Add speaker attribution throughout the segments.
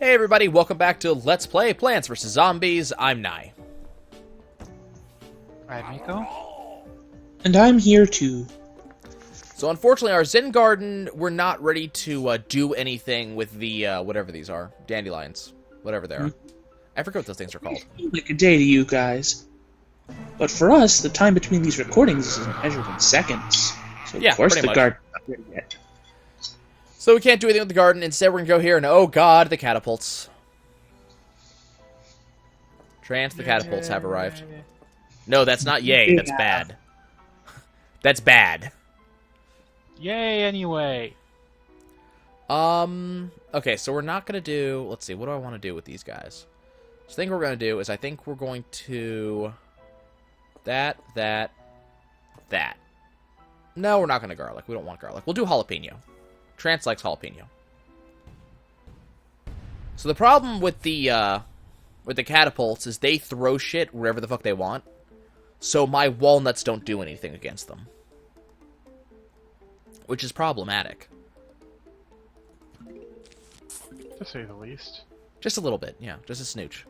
Speaker 1: Hey everybody, welcome back to Let's Play Plants vs. Zombies. I'm Nye.
Speaker 2: Alright, Miko?
Speaker 3: And I'm here too.
Speaker 1: So unfortunately, our Zen Garden, we're not ready to do anything with the, whatever these are. Dandelions. Whatever they are. I forget what those things are called.
Speaker 3: Like a day to you guys. But for us, the time between these recordings is measured in seconds. So
Speaker 1: Yeah,
Speaker 3: of course
Speaker 1: pretty
Speaker 3: the
Speaker 1: much.
Speaker 3: garden's not ready yet.
Speaker 1: So we can't do anything with the garden. Instead, we're going to go here and, oh god, the catapults. Trance, the catapults have arrived. No, that's not yay. That's
Speaker 3: Yeah.
Speaker 1: bad. That's bad.
Speaker 2: Yay, anyway!
Speaker 1: Okay, so we're not going to do... Let's see, what do I want to do with these guys? So the thing we're going to do is I think we're going to... That. No, we're not going to garlic. We don't want garlic. We'll do jalapeno. Trance likes jalapeno. So the problem with the catapults is they throw shit wherever the fuck they want. So my walnuts don't do anything against them. Which is problematic.
Speaker 2: To say the least.
Speaker 1: Just a little bit, yeah. Just a snooch.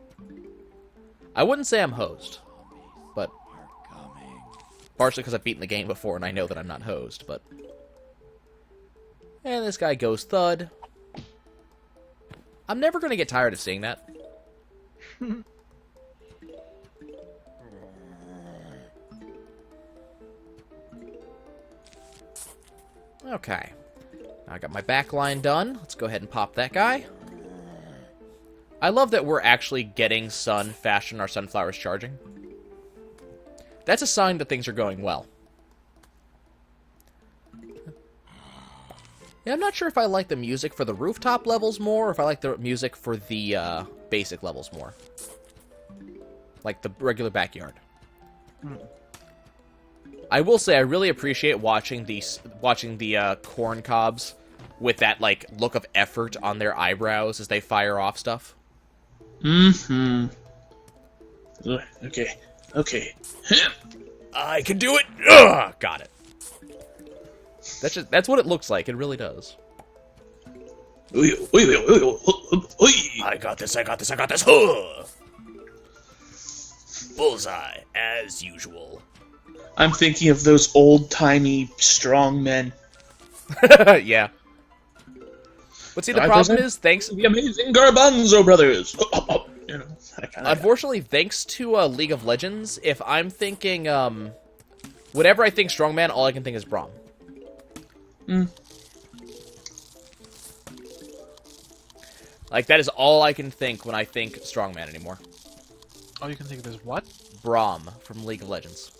Speaker 1: I wouldn't say I'm hosed. But... partially because I've beaten the game before and I know that I'm not hosed, but... And this guy goes thud. I'm never going to get tired of seeing that. Okay. Now I got my back line done. Let's go ahead and pop that guy. I love that we're actually getting sun faster than our sunflowers charging. That's a sign that things are going well. Yeah, I'm not sure if I like the music for the rooftop levels more, or if I like the music for the basic levels more. Like the regular backyard. I will say I really appreciate watching the corn cobs with that like look of effort on their eyebrows as they fire off stuff.
Speaker 3: Mm-hmm. Okay.
Speaker 1: I can do it. Ugh, got it. That's what it looks like. It really does. I got this. Huh. Bullseye, as usual.
Speaker 3: I'm thinking of those old-timey strong men.
Speaker 1: Yeah. But see, the
Speaker 3: I
Speaker 1: problem
Speaker 3: present
Speaker 1: is, thanks...
Speaker 3: The amazing Garbanzo brothers. You know, that kind of
Speaker 1: Unfortunately, thanks to League of Legends, if I'm thinking, whatever I think strongman, all I can think is Braum. Like, that is all I can think when I think strongman anymore.
Speaker 2: All you can think of is what?
Speaker 1: Braum from League of Legends.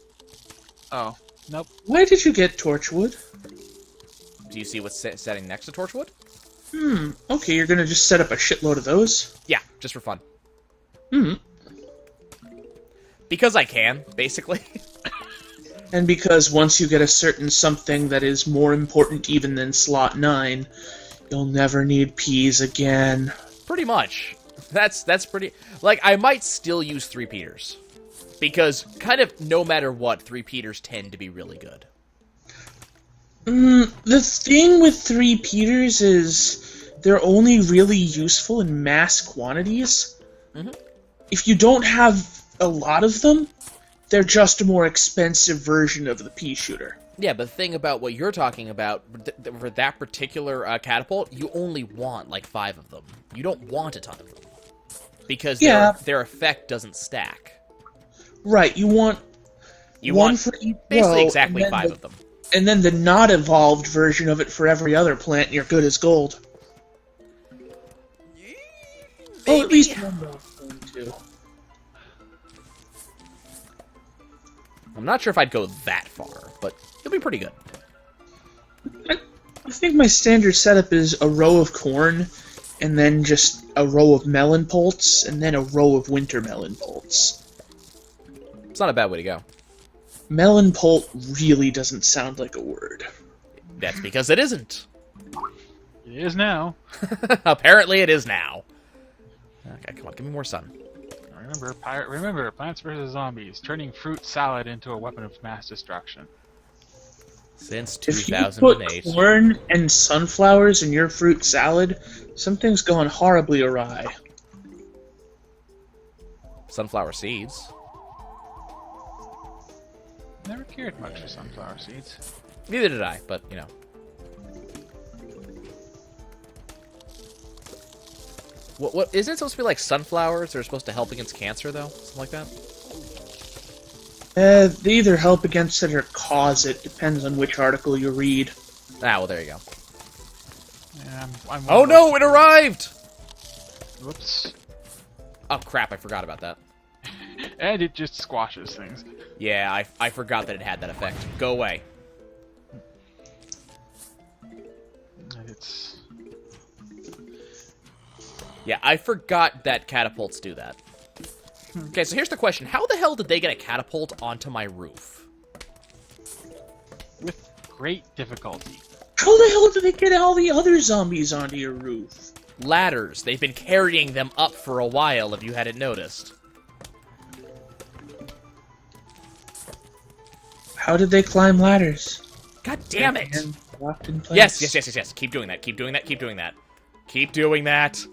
Speaker 2: Oh. Nope.
Speaker 3: Why did you get Torchwood?
Speaker 1: Do you see what's setting next to Torchwood?
Speaker 3: Okay, you're gonna just set up a shitload of those?
Speaker 1: Yeah, just for fun.
Speaker 3: Hmm.
Speaker 1: Because I can, basically.
Speaker 3: And because once you get a certain something that is more important even than slot 9, you'll never need peas again.
Speaker 1: Pretty much. That's pretty... Like, I might still use 3-peaters. Because, kind of, no matter what, 3-peaters tend to be really good.
Speaker 3: The thing with 3-peters is they're only really useful in mass quantities. If you don't have a lot of them, they're just a more expensive version of the pea shooter.
Speaker 1: Yeah, but the thing about what you're talking about, for that particular catapult, you only want, like, 5 of them. You don't want a ton of them. Because their effect doesn't stack.
Speaker 3: Right, you want
Speaker 1: You
Speaker 3: one
Speaker 1: want
Speaker 3: for each
Speaker 1: basically
Speaker 3: row,
Speaker 1: exactly
Speaker 3: and then
Speaker 1: 5 of them.
Speaker 3: And then the not evolved version of it for every other plant, and you're good as gold. Oh, at least one more thing, too.
Speaker 1: I'm not sure if I'd go that far, but it'll be pretty good.
Speaker 3: I think my standard setup is a row of corn, and then just a row of melon polts, and then a row of winter melon polts.
Speaker 1: It's not a bad way to go.
Speaker 3: Melon polt really doesn't sound like a word.
Speaker 1: That's because it isn't.
Speaker 2: It is now.
Speaker 1: Apparently it is now. Okay, come on, give me more sun.
Speaker 2: Remember, Plants vs. Zombies, turning fruit salad into a weapon of mass destruction.
Speaker 1: Since
Speaker 3: If you put
Speaker 1: 2008.
Speaker 3: corn and sunflowers in your fruit salad, something's gone horribly awry.
Speaker 1: Sunflower seeds.
Speaker 2: Never cared much for sunflower seeds.
Speaker 1: Neither did I, but, you know. What isn't it supposed to be like sunflowers that are supposed to help against cancer, though? Something like that?
Speaker 3: They either help against it or cause it. Depends on which article you read.
Speaker 1: Ah, well, there you go.
Speaker 2: Yeah, I'm
Speaker 1: Oh no, it arrived!
Speaker 2: Whoops.
Speaker 1: Oh crap, I forgot about that.
Speaker 2: And it just squashes things.
Speaker 1: Yeah, I forgot that it had that effect. Go away.
Speaker 2: And it's...
Speaker 1: Yeah, I forgot that catapults do that. Okay, so here's the question. How the hell did they get a catapult onto my roof?
Speaker 2: with great difficulty.
Speaker 3: How the hell did they get all the other zombies onto your roof?
Speaker 1: Ladders. They've been carrying them up for a while, if you hadn't noticed.
Speaker 3: How did they climb ladders?
Speaker 1: God damn it!
Speaker 3: And locked in place?
Speaker 1: Yes. Keep doing that. Keep doing that. Keep doing that. Keep doing that.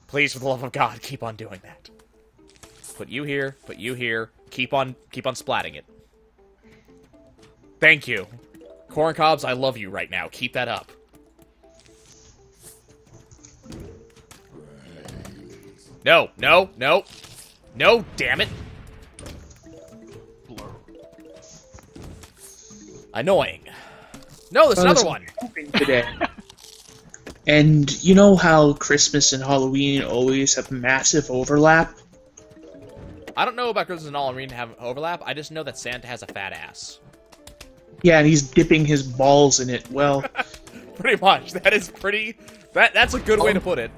Speaker 1: Please, for the love of God, keep on doing that. Put you here. Put you here. Keep on splatting it. Thank you. Corn cobs, I love you right now. Keep that up. No, damn it.
Speaker 2: Blur.
Speaker 1: Annoying. No, there's another one.
Speaker 3: Today. And you know how Christmas and Halloween always have massive overlap?
Speaker 1: I don't know about Christmas and Halloween have overlap. I just know that Santa has a fat ass.
Speaker 3: Yeah, and he's dipping his balls in it. Well,
Speaker 1: Pretty much. That is pretty... That's a good way to put it.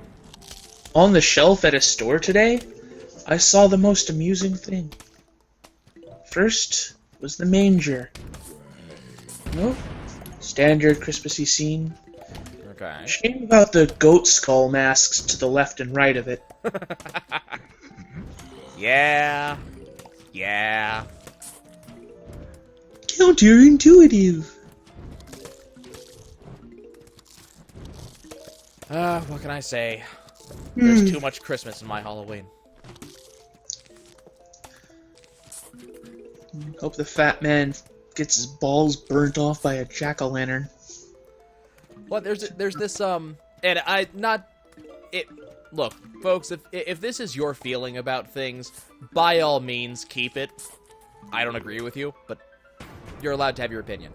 Speaker 3: on the shelf at a store today, I saw the most amusing thing. First was the manger. No, standard Christmassy scene.
Speaker 1: Okay.
Speaker 3: Shame about the goat skull masks to the left and right of it.
Speaker 1: Yeah.
Speaker 3: Counterintuitive.
Speaker 1: What can I say? There's too much Christmas in my Halloween.
Speaker 3: Hope the fat man gets his balls burnt off by a jack-o'-lantern.
Speaker 1: Well, there's this and I not it. Look, folks, if this is your feeling about things, by all means keep it. I don't agree with you, but you're allowed to have your opinion.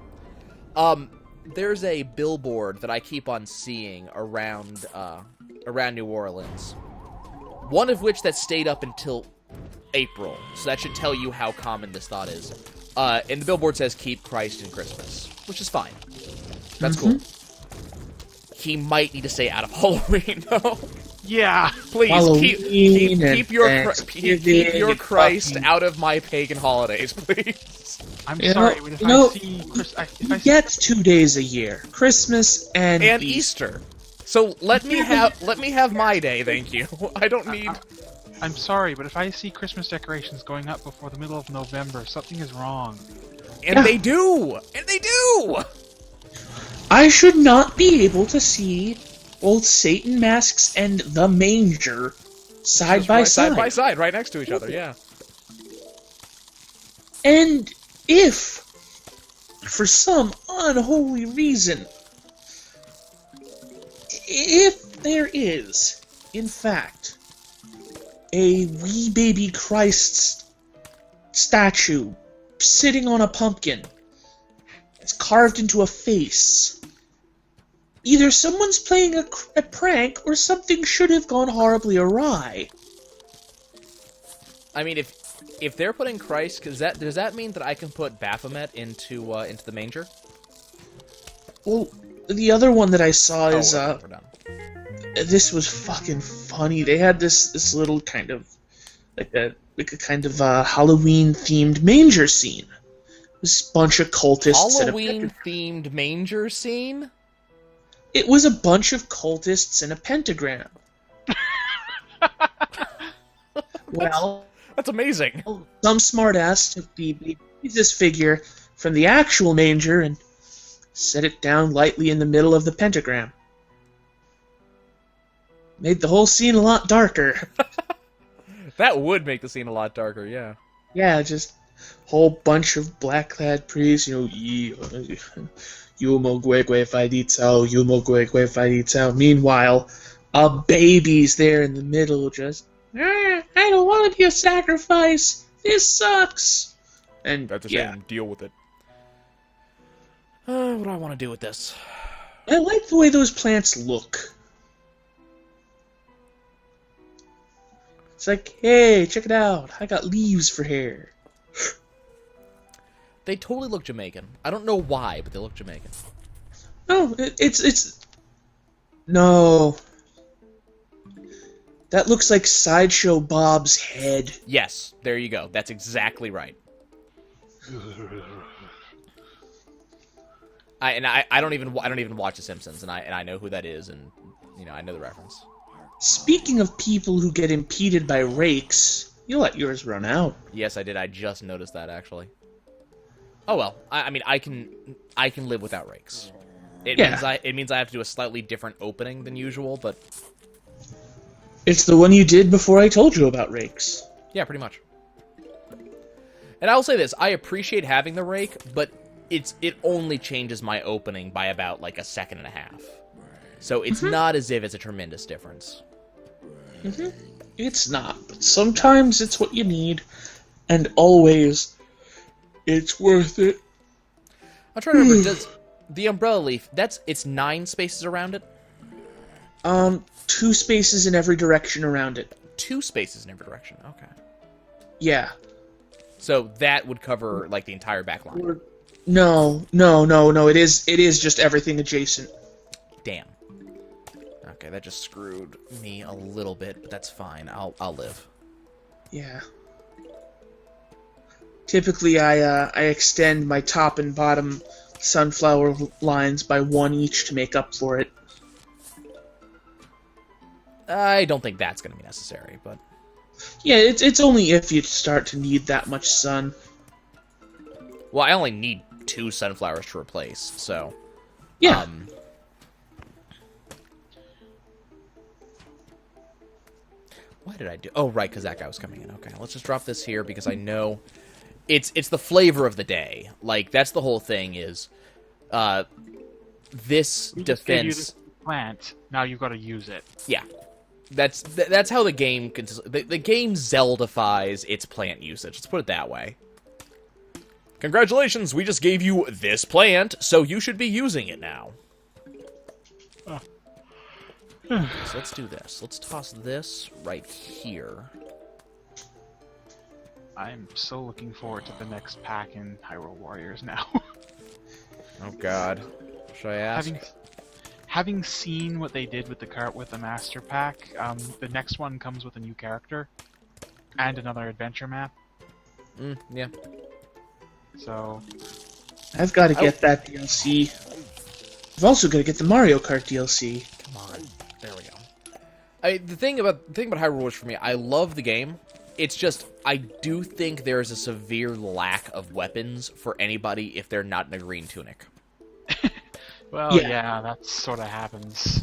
Speaker 1: There's a billboard that I keep on seeing around New Orleans. One of which that stayed up until April, so that should tell you how common this thought is. And the billboard says, "Keep Christ in Christmas," which is fine. That's cool. He might need to stay out of Halloween, though.
Speaker 2: Yeah.
Speaker 1: Please
Speaker 3: Halloween
Speaker 1: keep your
Speaker 3: Thanksgiving,
Speaker 1: Christ
Speaker 3: fucking-
Speaker 1: out of my pagan holidays, please.
Speaker 2: I'm
Speaker 3: You
Speaker 2: sorry,
Speaker 3: know-
Speaker 2: but if
Speaker 3: you know,
Speaker 2: I see... if
Speaker 3: You
Speaker 2: I see
Speaker 3: get 2 days a year: Christmas and
Speaker 1: Easter. So let me have my day, thank you. I don't need.
Speaker 2: I'm sorry, but if I see Christmas decorations going up before the middle of November, something is wrong.
Speaker 1: And they do.
Speaker 3: I should not be able to see old Satan masks and the manger side by
Speaker 1: Side by side, right next to each other. Yeah.
Speaker 3: And if, for some unholy reason, if there is, in fact, a wee baby Christ statue sitting on a pumpkin, it's carved into a face, either someone's playing a prank or something should have gone horribly awry.
Speaker 1: I mean, if they're putting Christ, does that mean that I can put Baphomet into the manger?
Speaker 3: Well, the other one that I saw is
Speaker 1: we're done.
Speaker 3: this was fucking funny. They had this little kind of like a kind of Halloween themed manger scene. This bunch of cultists.
Speaker 1: Halloween themed manger scene.
Speaker 3: It was a bunch of cultists in a pentagram. Well,
Speaker 1: That's amazing.
Speaker 3: some smartass took the Jesus figure, from the actual manger and set it down lightly in the middle of the pentagram. Made the whole scene a lot darker.
Speaker 1: That would make the scene a lot darker, yeah.
Speaker 3: Yeah, just whole bunch of black-clad priests, Yumo Gwegwe Faiditao, Yumo Gwegwe Faiditao. Meanwhile, a baby's there in the middle, just, I don't want to be a sacrifice. This sucks. And
Speaker 1: That's a
Speaker 3: yeah,
Speaker 1: shame. Deal with it. What do I want to do with this?
Speaker 3: I like the way those plants look. It's like, hey, check it out. I got leaves for hair.
Speaker 1: They totally look Jamaican. I don't know why, but they look Jamaican.
Speaker 3: No, it's no. That looks like Sideshow Bob's head.
Speaker 1: Yes, there you go. That's exactly right. I don't even watch The Simpsons, and I know who that is, and I know the reference.
Speaker 3: Speaking of people who get impeded by rakes, you let yours run out.
Speaker 1: Yes, I did. I just noticed that actually. Oh well. I mean, I can live without rakes. It means I have to do a slightly different opening than usual, but
Speaker 3: It's the one you did before I told you about rakes.
Speaker 1: yeah, pretty much. And I'll say this: I appreciate having the rake, but it only changes my opening by about like a second and a half. So it's not as if it's a tremendous difference.
Speaker 3: It's not, but sometimes it's what you need, and always it's worth it.
Speaker 1: I'm trying to remember. Does the umbrella leaf? It's 9 spaces around it.
Speaker 3: 2 spaces in every direction around it.
Speaker 1: 2 spaces in every direction. Okay.
Speaker 3: Yeah.
Speaker 1: So that would cover like the entire back line.
Speaker 3: No. It is just everything adjacent.
Speaker 1: Damn. Okay, that just screwed me a little bit, but that's fine. I'll live.
Speaker 3: Yeah. Typically, I extend my top and bottom sunflower lines by 1 each to make up for it.
Speaker 1: I don't think that's going to be necessary, but
Speaker 3: Yeah, it's only if you start to need that much sun.
Speaker 1: well, I only need 2 sunflowers to replace, so
Speaker 3: Yeah.
Speaker 1: Why did I do? Oh, right, because that guy was coming in. Okay, let's just drop this here because I know it's the flavor of the day. Like that's the whole thing is, this
Speaker 2: We just gave you
Speaker 1: defense.
Speaker 2: this plant. Now you've got to use it.
Speaker 1: Yeah, that's how the game the game Zeldifies its plant usage. Let's put it that way. Congratulations, we just gave you this plant, so you should be using it now. So let's do this. Let's toss this right here.
Speaker 2: I'm so looking forward to the next pack in Hyrule Warriors now.
Speaker 1: Oh God, should I ask?
Speaker 2: Having seen what they did with the Master Pack, the next one comes with a new character and another adventure map.
Speaker 1: Yeah.
Speaker 2: So
Speaker 3: I've got to get that DLC. I've also got to get the Mario Kart DLC.
Speaker 1: Come on. There we go. The thing about Hyrule Warriors for me, I love the game. It's just I do think there is a severe lack of weapons for anybody if they're not in a green tunic.
Speaker 2: well,
Speaker 3: Yeah.
Speaker 2: yeah, that sort of happens.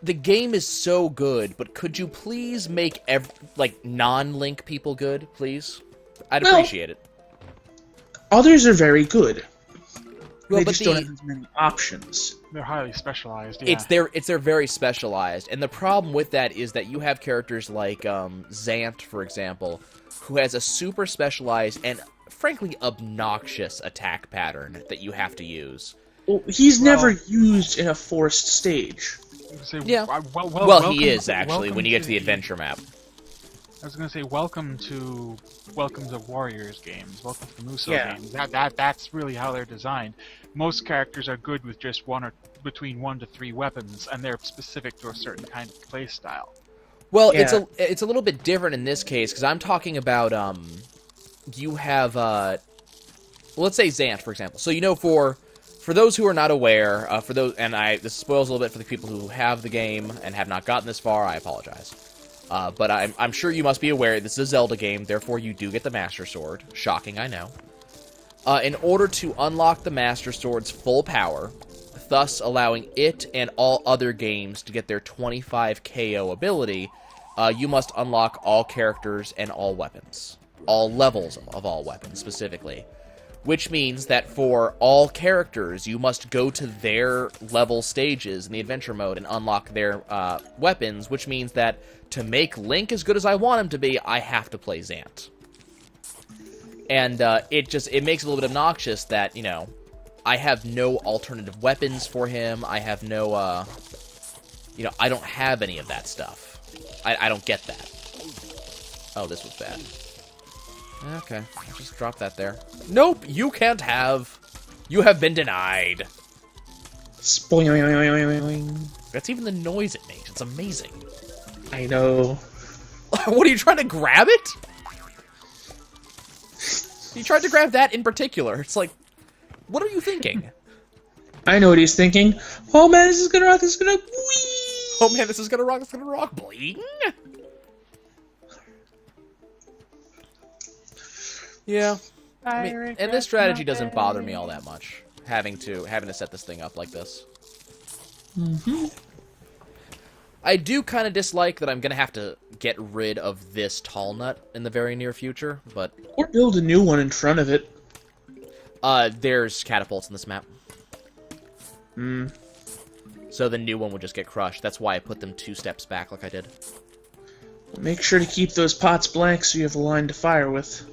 Speaker 1: The game is so good, but could you please make non-Link people good, please? I'd
Speaker 3: Well,
Speaker 1: appreciate it.
Speaker 3: Others are very good.
Speaker 1: Well,
Speaker 3: They
Speaker 1: but
Speaker 3: just don't have as many options.
Speaker 2: They're highly specialized. Yeah.
Speaker 1: It's they're very specialized, and the problem with that is that you have characters like Zant, for example, who has a super specialized and frankly obnoxious attack pattern that you have to use.
Speaker 3: Well, he's never used in a forced stage.
Speaker 2: Say,
Speaker 1: Yeah.
Speaker 2: Well,
Speaker 1: Well, he is actually when you get to the adventure map.
Speaker 2: I was gonna say, welcome to Warriors games, welcome to Muso
Speaker 3: Yeah.
Speaker 2: games. That's really how they're designed. Most characters are good with just between 1 to 3 weapons, and they're specific to a certain kind of play style.
Speaker 1: Well,
Speaker 3: Yeah.
Speaker 1: it's a little bit different in this case because I'm talking about you have let's say Zant, for example. So for those who are not aware, this spoils a little bit for the people who have the game and have not gotten this far. I apologize. But I'm sure you must be aware this is a Zelda game, therefore you do get the Master Sword. Shocking, I know. In order to unlock the Master Sword's full power, thus allowing it and all other games to get their 25 KO ability, you must unlock all characters and all weapons. All levels of all weapons, specifically. Which means that for all characters, you must go to their level stages in the adventure mode and unlock their weapons, which means that to make Link as good as I want him to be, I have to play Zant. And it makes it a little bit obnoxious that, you know, I have no alternative weapons for him. I have no, you know, I don't have any of that stuff. I don't get that. Oh, this was bad. Okay, I'll just drop that there. Nope, you can't have. You have been denied.
Speaker 3: Spoing.
Speaker 1: That's even the noise it makes. It's amazing.
Speaker 3: I know.
Speaker 1: What, are you trying to grab it? You tried to grab that in particular. It's like, what are you thinking?
Speaker 3: I know what he's thinking. Oh man, this is gonna rock, this is gonna whee!
Speaker 1: Oh man, this is gonna rock, it's gonna rock. Bling! Yeah. I mean, and this strategy doesn't bother me all that much. Having to set this thing up like this.
Speaker 3: Mm-hmm.
Speaker 1: I do kind of dislike that I'm going to have to get rid of this tall nut in the very near future, but...
Speaker 3: Or build a new one in front of it.
Speaker 1: There's catapults in this map.
Speaker 3: Hmm.
Speaker 1: So the new one would just get crushed. That's why I put them 2 steps back like I did.
Speaker 3: Make sure to keep those pots blank so you have a line to fire with.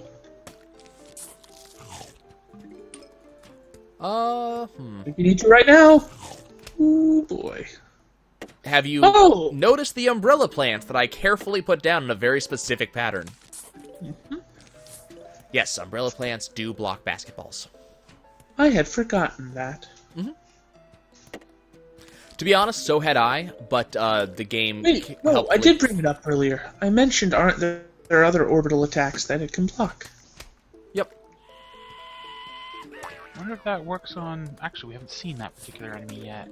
Speaker 3: You need to right now. Ooh, boy.
Speaker 1: Have you
Speaker 3: Oh!
Speaker 1: noticed the umbrella plants that I carefully put down in a very specific pattern?
Speaker 3: Mm-hmm.
Speaker 1: Yes, umbrella plants do block basketballs.
Speaker 3: I had forgotten that.
Speaker 1: Mm-hmm. To be honest, so had I, but the game
Speaker 3: Wait, no, I did bring it up earlier. I mentioned aren't there other orbital attacks that it can block?
Speaker 1: Yep.
Speaker 2: I wonder if that works on... Actually, we haven't seen that particular enemy yet.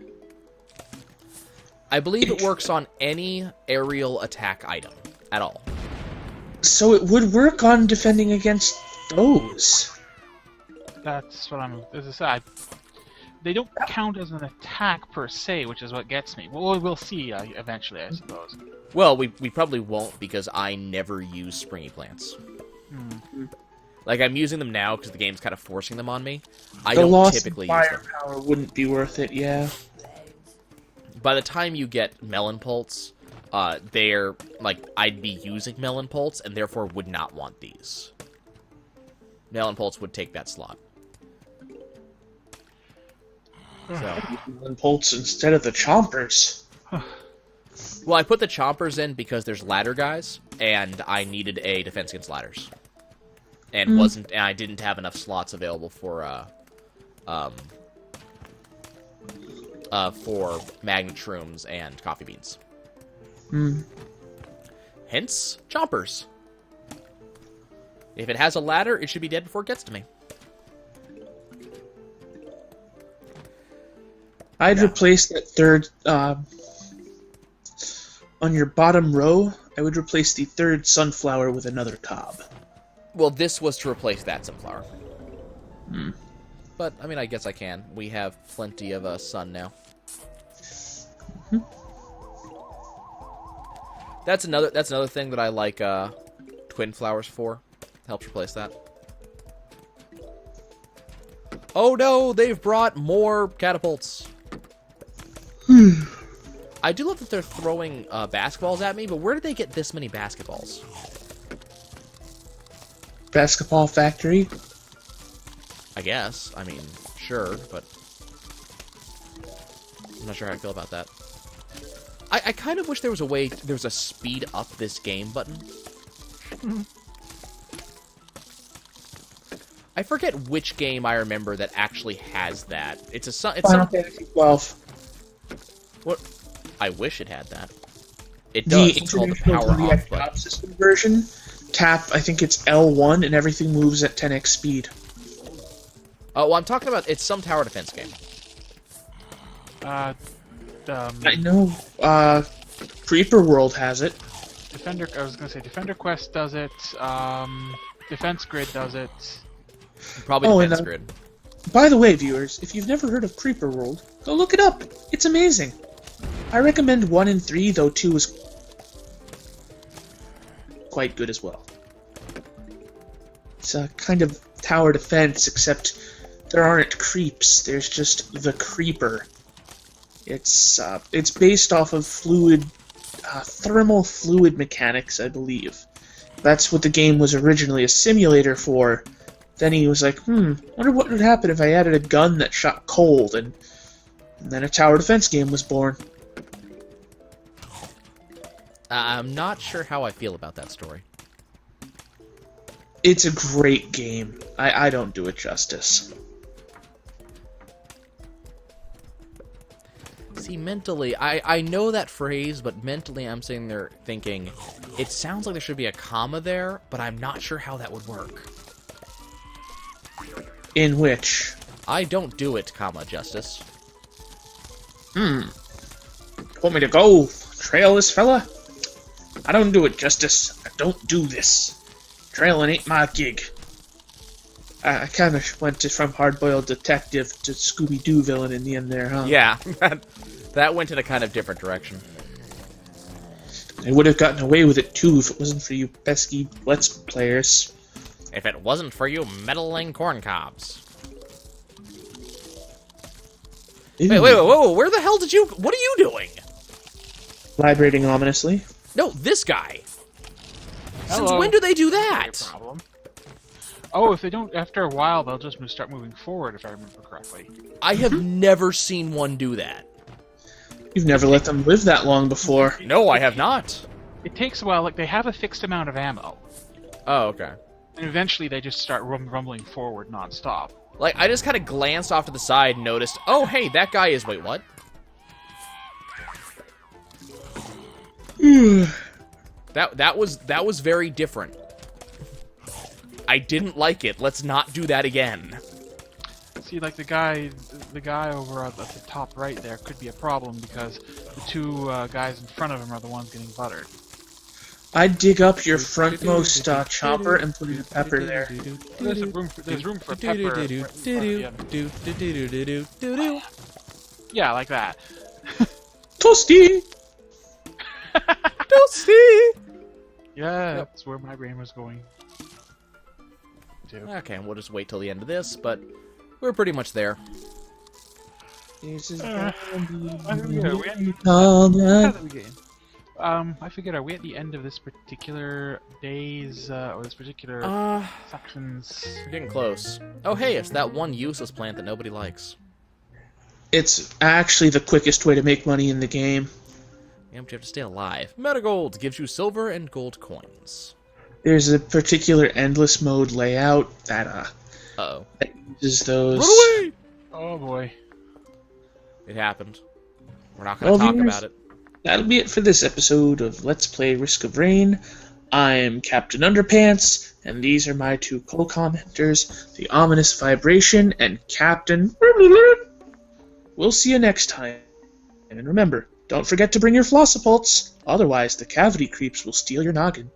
Speaker 1: I believe it works on any aerial attack item at all.
Speaker 3: So it would work on defending against those.
Speaker 2: That's what I'm... As I said, they don't count as an attack per se, which is what gets me. Well, we'll see eventually, I suppose.
Speaker 1: Well, we probably won't because I never use springy plants. Like, I'm using them now because the game's kind of forcing them on me. I don't typically use them.
Speaker 3: Firepower wouldn't be worth it, yeah.
Speaker 1: By the time you get Melon Pulse, they're, like, I'd be using Melon Pulse and therefore would not want these. Melon Pulse would take that slot. So.
Speaker 3: Melon Pulse instead of the Chompers.
Speaker 1: Well, I put the Chompers in because there's ladder guys, and I needed a defense against ladders. And I didn't have enough slots available for Magnetrooms and Coffee Beans. Hence, Chompers. If it has a ladder, it should be dead before it gets to me.
Speaker 3: I'd replace that third, on your bottom row, I would replace the third sunflower with another cob.
Speaker 1: Well, this was to replace that sunflower. But, I mean, I guess I can. We have plenty of sun now. That's another thing that I like twin flowers for. Helps replace that. Oh no, they've brought more catapults. I do love that they're throwing basketballs at me, but where did they get this many basketballs?
Speaker 3: Basketball factory?
Speaker 1: I guess. I mean, sure, but I'm not sure how I feel about that. I kind of wish there was a way, there was a speed up this game button. I forget which game I remember that actually has that. It's
Speaker 3: Final Fantasy 12.
Speaker 1: What? I wish it had that. It does. It's called the power off button.
Speaker 3: System version. Tap, I think it's L1, and everything moves at 10x speed.
Speaker 1: Oh, well, I'm talking about, it's some tower defense game.
Speaker 3: I know. Creeper World has it.
Speaker 2: I was gonna say Defender Quest does it. Defense Grid does it.
Speaker 1: Probably
Speaker 3: Oh,
Speaker 1: Defense
Speaker 3: and,
Speaker 1: Grid.
Speaker 3: By the way, viewers, if you've never heard of Creeper World, go look it up. It's amazing. I recommend 1 and 3, though 2 is quite good as well. It's a kind of tower defense, except there aren't creeps. There's just the creeper. It's based off of thermal fluid mechanics, I believe. That's what the game was originally a simulator for. Then he was like, wonder what would happen if I added a gun that shot cold, and then a tower defense game was born.
Speaker 1: I'm not sure how I feel about that story.
Speaker 3: It's a great game. I don't do it justice.
Speaker 1: See, mentally, I know that phrase, but mentally I'm sitting there thinking, it sounds like there should be a comma there, but I'm not sure how that would work.
Speaker 3: In which?
Speaker 1: I don't do it, comma, Justice.
Speaker 3: Want me to go trail this fella? I don't do it, Justice. I don't do this. Trailing ain't my gig. I kind of went from hard-boiled detective to Scooby-Doo villain in the end there, huh?
Speaker 1: Yeah, that went in a kind of different direction.
Speaker 3: I would have gotten away with it, too, if it wasn't for you pesky Let's Players.
Speaker 1: If it wasn't for you meddling corn cobs.
Speaker 3: Ooh.
Speaker 1: Wait, whoa, where the hell did you... What are you doing?
Speaker 3: Vibrating ominously.
Speaker 1: No, this guy. Since
Speaker 2: Hello.
Speaker 1: when do they do
Speaker 2: Your
Speaker 1: that?
Speaker 2: problem. Oh, if they don't, after a while, they'll just start moving forward, if I remember correctly.
Speaker 1: I have never seen one do that.
Speaker 3: You've never let them live that long before.
Speaker 1: No, I have not.
Speaker 2: It takes a while. Like, they have a fixed amount of ammo.
Speaker 1: Oh, okay.
Speaker 2: And eventually they just start rumbling forward nonstop.
Speaker 1: Like, I just kind of glanced off to the side and noticed, oh, hey, that guy is... Wait, what? That was very different. I didn't like it. Let's not do that again.
Speaker 2: See, like, the guy over at the top right there could be a problem because the two guys in front of him are the ones getting buttered.
Speaker 3: I'd dig up your frontmost chopper and put a pepper there.
Speaker 2: There's room for pepper. Yeah, like that.
Speaker 3: Toasty!
Speaker 1: Toasty!
Speaker 2: Yeah, that's where my brain was going.
Speaker 1: Okay, we'll just wait till the end of this, but we're pretty much there.
Speaker 2: I figured, are we at the end of this particular day's, or this particular section's...
Speaker 1: We're getting close. Oh, hey, it's that one useless plant that nobody likes.
Speaker 3: It's actually the quickest way to make money in the game.
Speaker 1: Yeah, but you have to stay alive. Metagold gives you silver and gold coins.
Speaker 3: There's a particular endless mode layout that
Speaker 1: Uh-oh.
Speaker 3: that uses those.
Speaker 1: Run away!
Speaker 2: Oh boy.
Speaker 1: It happened. We're not going to talk
Speaker 3: viewers,
Speaker 1: about it.
Speaker 3: That'll be it for this episode of Let's Play Risk of Rain. I'm Captain Underpants, and these are my two co-commenters, the Ominous Vibration and Captain... We'll see you next time. And remember, don't forget to bring your flossipults, otherwise the cavity creeps will steal your noggin.